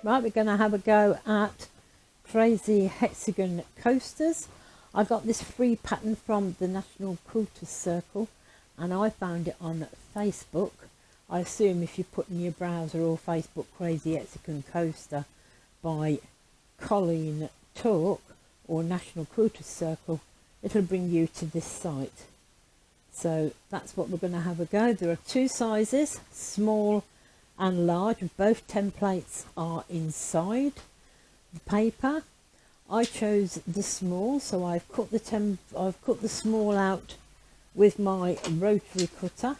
Right, we're going to have a go at crazy hexagon coasters. I got this free pattern from the National Quilters Circle and I found it on Facebook. I assume if you put in your browser or Facebook crazy hexagon coaster by Colleen Talk or National Quilters Circle, it'll bring you to this site. So that's what we're going to have a go. There are two sizes, small and large. Both templates are inside the paper. I chose the small, so I've cut the small out with my rotary cutter.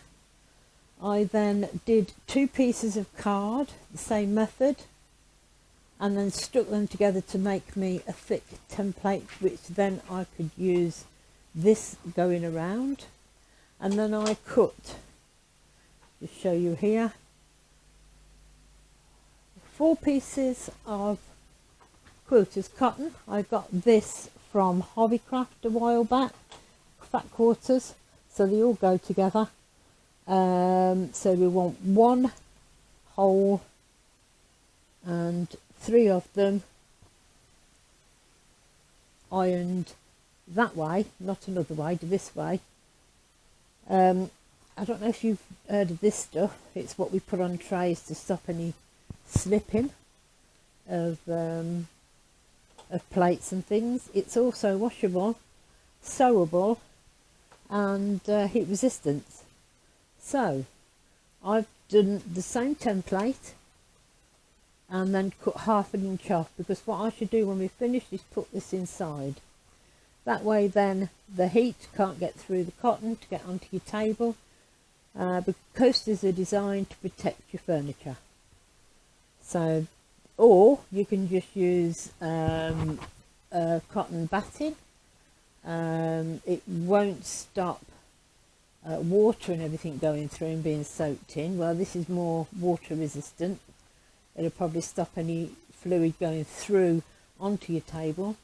I then did 2 pieces of card, the same method, and then stuck them together to make me a thick template, which then I could use this going around. And then I cut, just show you here, 4 pieces of quilter's cotton. I got this from Hobbycraft a while back, fat quarters, so they all go together. So we want 1 hole and 3 of them ironed that way, not another way, this way. I don't know if you've heard of this stuff. It's what we put on trays to stop any slipping of plates and things. It's also washable, sewable and heat resistant. So I've done the same template and then cut 1/2 inch off, because what I should do when we finish is put this inside. That way then the heat can't get through the cotton to get onto your table. But coasters are designed to protect your furniture. So, or you can just use cotton batting. It won't stop water and everything going through and being soaked in. Well, this is more water resistant. It'll probably stop any fluid going through onto your table.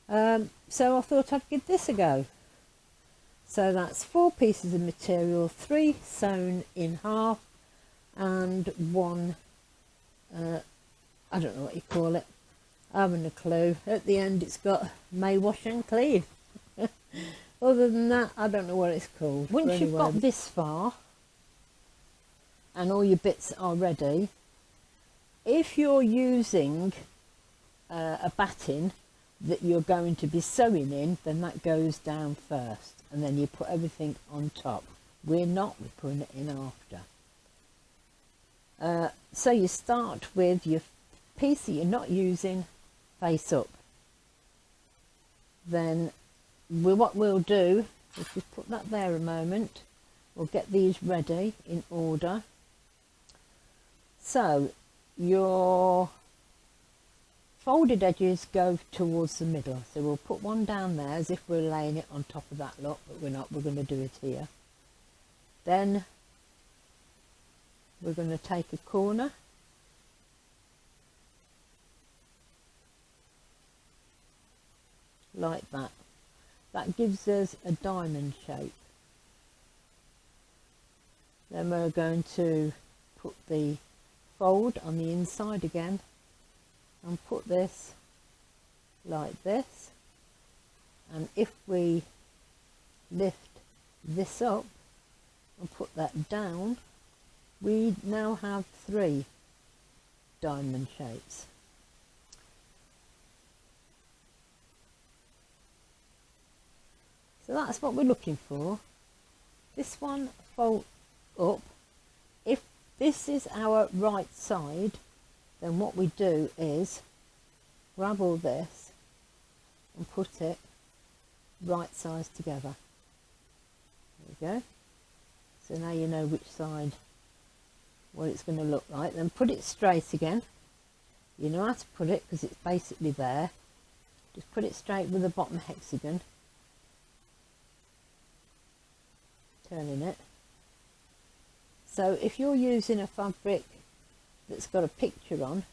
So I thought I'd give this a go. So that's 4 pieces of material, 3 sewn in half and 1, I don't know what you call it, I haven't a clue. At the end it's got May wash and clean. Other than that, I don't know what it's called. Once you've got this far and all your bits are ready, if you're using a batting that you're going to be sewing in, then that goes down first and then you put everything on top. We're putting it in after. So you start with your piece that you're not using face up. Then what we'll do is just put that there a moment. We'll get these ready in order. So your folded edges go towards the middle, so we'll put one down there as if we're laying it on top of that lot, but we're not. We're going to do it here. Then we're going to take a corner like that. That gives us a diamond shape. Then we're going to put the fold on the inside again and put this like this, and if we lift this up and put that down, we now have 3 diamond shapes. So that's what we're looking for. This one fold up. If this is our right side, then what we do is grab all this and put it right sides together. There we go. So now you know which side, what it's going to look like. Then put it straight again. You know how to put it because it's basically there. Just put it straight with the bottom hexagon. Turning it. So if you're using a fabric that's got a picture on,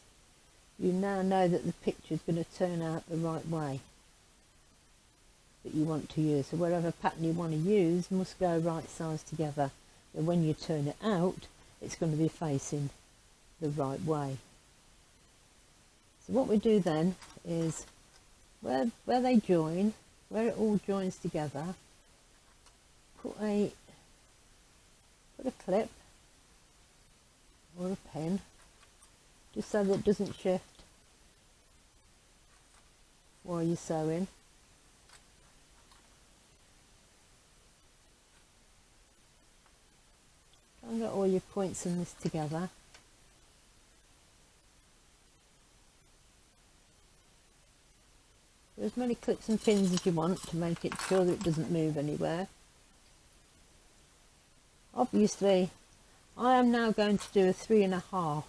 you now know that the picture is going to turn out the right way that you want to use. So whatever pattern you want to use must go right sides together. And when you turn it out, it's going to be facing the right way. So what we do then is where they join, where it all joins together, put a clip or a pin just so that it doesn't shift while you're sewing. Try and get all your points in this together. Put as many clips and pins as you want to make it sure that it doesn't move anywhere. Obviously I am now going to do a 3.5